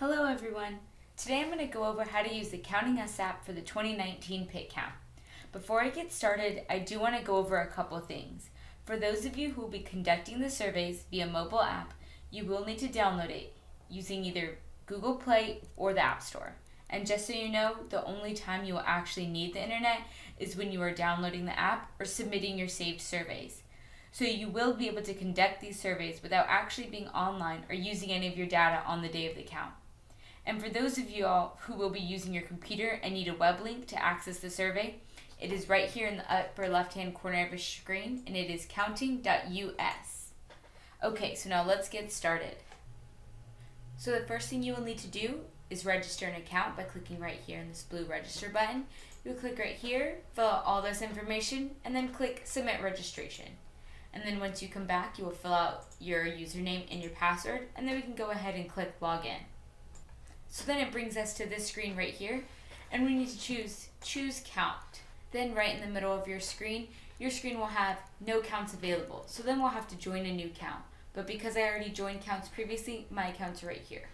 Hello everyone! Today I'm going to go over how to use the Counting Us app for the 2019 Pitt Count. Before I get started, I do want to go over a couple things. For those of you who will be conducting the surveys via mobile app, you will need to download it using either Google Play or the App Store. And just so you know, the only time you will actually need the internet is when you are downloading the app or submitting your saved surveys. So you will be able to conduct these surveys without actually being online or using any of your data on the day of the count. And for those of you all who will be using your computer and need a web link to access the survey, it is right here in the upper left-hand corner of your screen, and it is counting.us. Okay, so now let's get started. So the first thing you will need to do is register an account by clicking right here in this blue register button. You'll click right here, fill out all this information, and then click submit registration. And then once you come back, you will fill out your username and your password, and then we can go ahead and click login. So then it brings us to this screen right here, and we need to choose count. Then right in the middle of your screen will have no counts available. So then we'll have to join a new count. But because I already joined counts previously, my account's right here.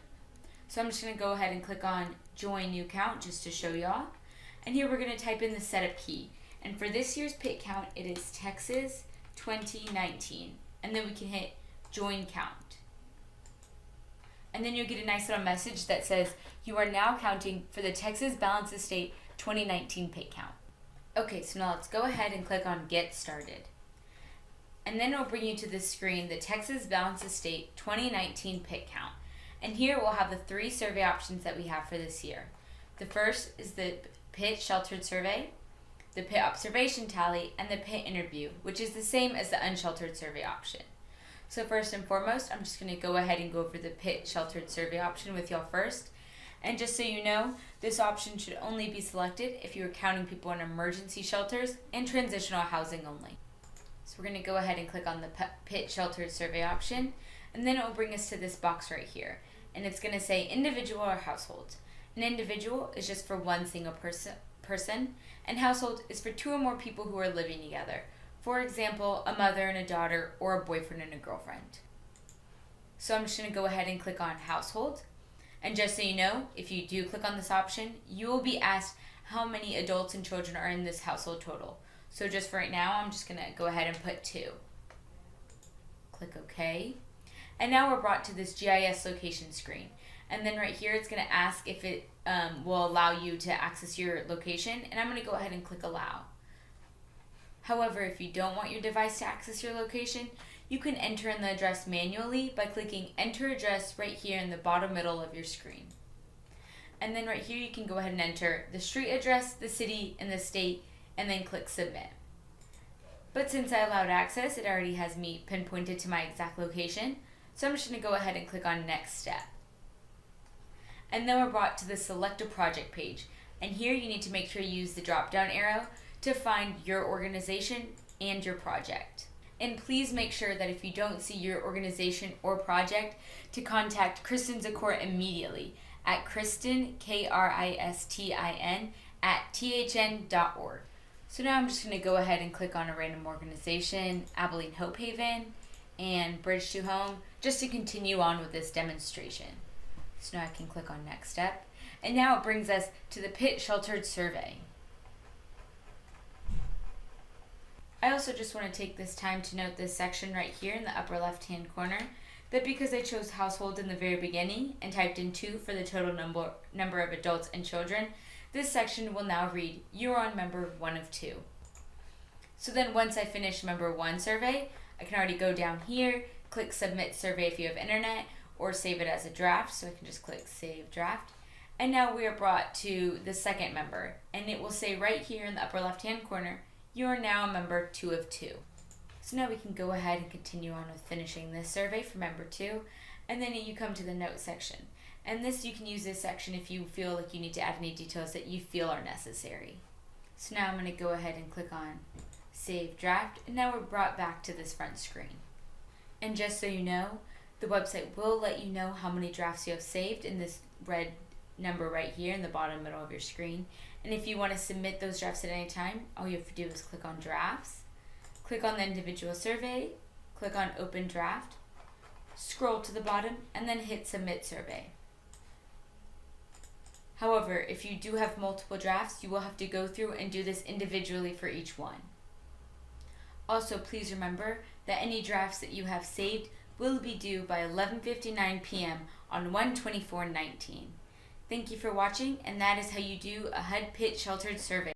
So I'm just going to go ahead and click on join new count just to show y'all. And here we're going to type in the setup key. And for this year's Pitt count, it is Texas 2019. And then we can hit join count. And then you'll get a nice little message that says, you are now counting for the Texas Balanced Estate 2019 Pitt Count. Okay, so now let's go ahead and click on Get Started. And then it'll bring you to this screen, the Texas Balanced Estate 2019 Pitt Count. And here we'll have the 3 survey options that we have for this year. The first is the Pitt Sheltered Survey, the Pitt Observation Tally, and the Pitt Interview, which is the same as the Unsheltered Survey option. So first and foremost, I'm just going to go ahead and go over the Pitt Sheltered Survey option with y'all first. And just so you know, this option should only be selected if you are counting people in emergency shelters and transitional housing only. So we're going to go ahead and click on the Pitt Sheltered Survey option, and then it will bring us to this box right here. And it's going to say individual or household. An individual is just for one single person, and household is for 2 or more people who are living together. For example, a mother and a daughter, or a boyfriend and a girlfriend. So I'm just going to go ahead and click on household. And just so you know, if you do click on this option, you will be asked how many adults and children are in this household total. So just for right now, I'm just going to go ahead and put 2. Click OK. And now we're brought to this GIS location screen. And then right here, it's going to ask if it will allow you to access your location. And I'm going to go ahead and click allow. However, if you don't want your device to access your location, you can enter in the address manually by clicking Enter Address right here in the bottom middle of your screen. And then right here you can go ahead and enter the street address, the city, and the state, and then click Submit. But since I allowed access, it already has me pinpointed to my exact location, so I'm just going to go ahead and click on Next Step. And then we're brought to the Select a Project page, and here you need to make sure you use the drop-down arrow to find your organization and your project. And please make sure that if you don't see your organization or project, to contact Kristen Zakor immediately at Kristen, Kristin, @thn.org. So now I'm just going to go ahead and click on a random organization, Abilene Hope Haven, and Bridge to Home, just to continue on with this demonstration. So now I can click on Next Step. And now it brings us to the Pitt Sheltered Survey. I also just want to take this time to note this section right here in the upper left-hand corner, that because I chose household in the very beginning and typed in 2 for the total number of adults and children, this section will now read, you're on member 1 of 2. So then once I finish member 1 survey, I can already go down here, click submit survey if you have internet, or save it as a draft, so I can just click save draft. And now we are brought to the second member, and it will say right here in the upper left-hand corner, you are now a member 2 of 2. So now we can go ahead and continue on with finishing this survey for member 2, and then you come to the note section. And this, you can use this section if you feel like you need to add any details that you feel are necessary. So now I'm going to go ahead and click on Save Draft, and now we're brought back to this front screen. And just so you know, the website will let you know how many drafts you have saved in this red number right here in the bottom middle of your screen. And if you want to submit those drafts at any time, all you have to do is click on Drafts, click on the individual survey, click on Open Draft, scroll to the bottom, and then hit Submit Survey. However, if you do have multiple drafts, you will have to go through and do this individually for each one. Also, please remember that any drafts that you have saved will be due by 11:59 p.m. on 1/24/19. Thank you for watching, and that is how you do a HUD PIT sheltered survey.